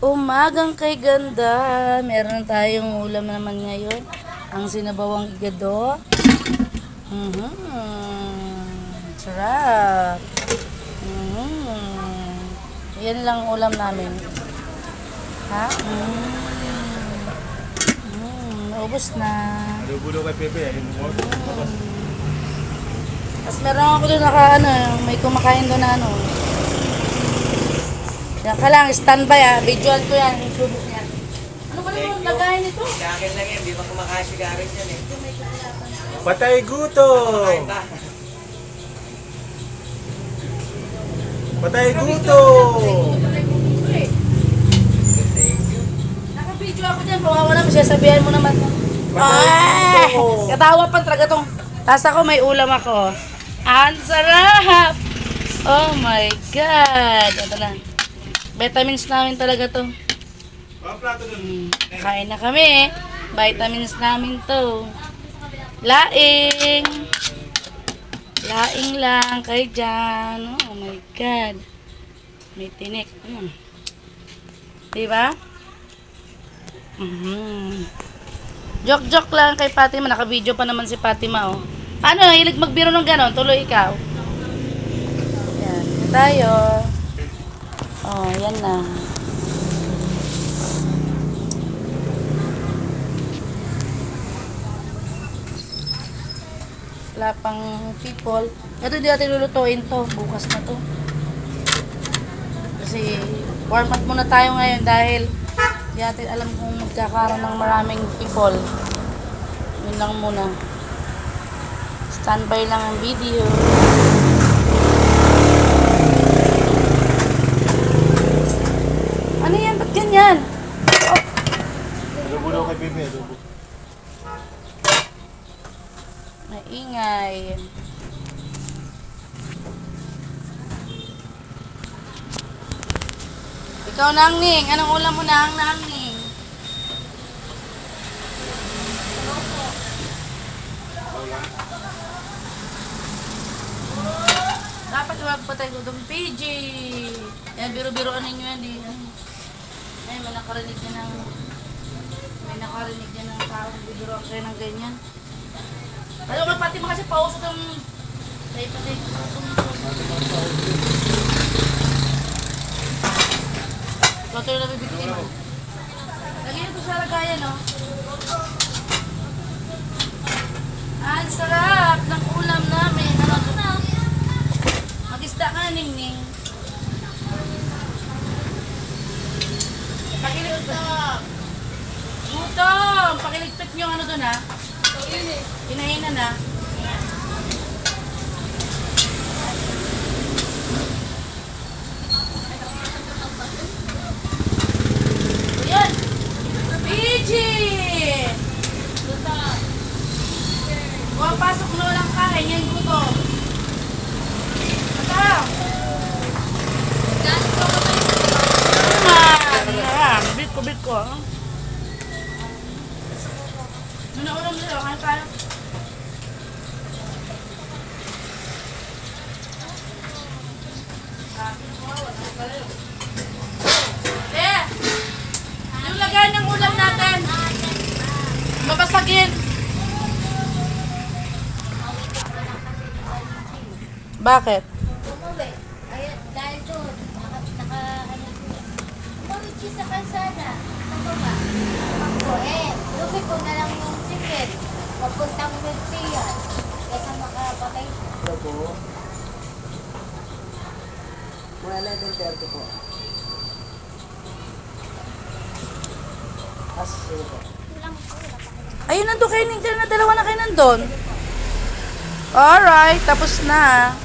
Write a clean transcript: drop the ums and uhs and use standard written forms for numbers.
Umagang kay ganda. Meron tayong ulam naman ngayon. Ang sinabawang igado. Sarap. Yan lang ulam namin. Ha? Naubos na. Nalubulo kay Pepe. Tapos meron ako doon may kumakain doon na Yan ka lang, standby visual ko yan, yung subok niya. Ano ba naman lagayin nito? Kakin lang yan, di ba kumakain sigaret yan eh. Patay gutom! Patay gutom! Naka-video ako dyan, kawawa naman siya, sabihan mo naman. Katawa pa talaga tong. Tapos ako may ulam ako. Ang sarap! Oh my God! Ito na. Vitamins namin talaga to. Kain na kami. Vitamins namin to. Laing. Laing lang kayo dyan. Oh my God. May tinik. Diba? Joke-joke lang kay Fatima. Naka-video pa naman si Fatima, oh. Paano? Hilig magbiro ng ganon? Tuloy ikaw. Yan. Tayo. Oh, yan na. Wala pang people. Ito di natin lulutuin to. Bukas na to. Kasi warm up muna tayo ngayon dahil di natin alam kung magkakaroon ng maraming people. Yun lang muna. Standby lang ang video. Ano yan? Ba't ganyan? Oh. Nalubulo kay Pepe. Maingay. Ikaw, Nangning. Anong ulam mo, Nangning? Dapat huwag pa tayo doon, PG. Yan, biro-biroan ninyo yan. Ay, may nakarinig niya ng taong bibiroan kayo ng ganyan. Alam ko, pati kasi pausok yung patay. Ito yung nabibigtin mo. Lagyan ito sa lagayan, no? Ang sarap ng ulam namin. Ano ito na? Mag-isda ka na, Ningning. Pakiligtap. Gutom! Pakiligtap yung ano doon, ha? Kinahinan na. Ayan! PG! Huwag pasok na walang kain. Yan gutom. Ito! Bit ko. Ulam nila, kain tayo. Yung lagay ng ulam natin. Mabasagin. Bakit? Umuwi. Ayun, dahil doon, umuwi sa kalsada. Ano ba? Lupi ko na lang yung sikit. Papuntang Milpian. Kaya makapatay. Ano po? Mga 11:30 po. Sino po? Ayun, nandun kayo. Dalawa na kayo nandun. Alright, tapos na.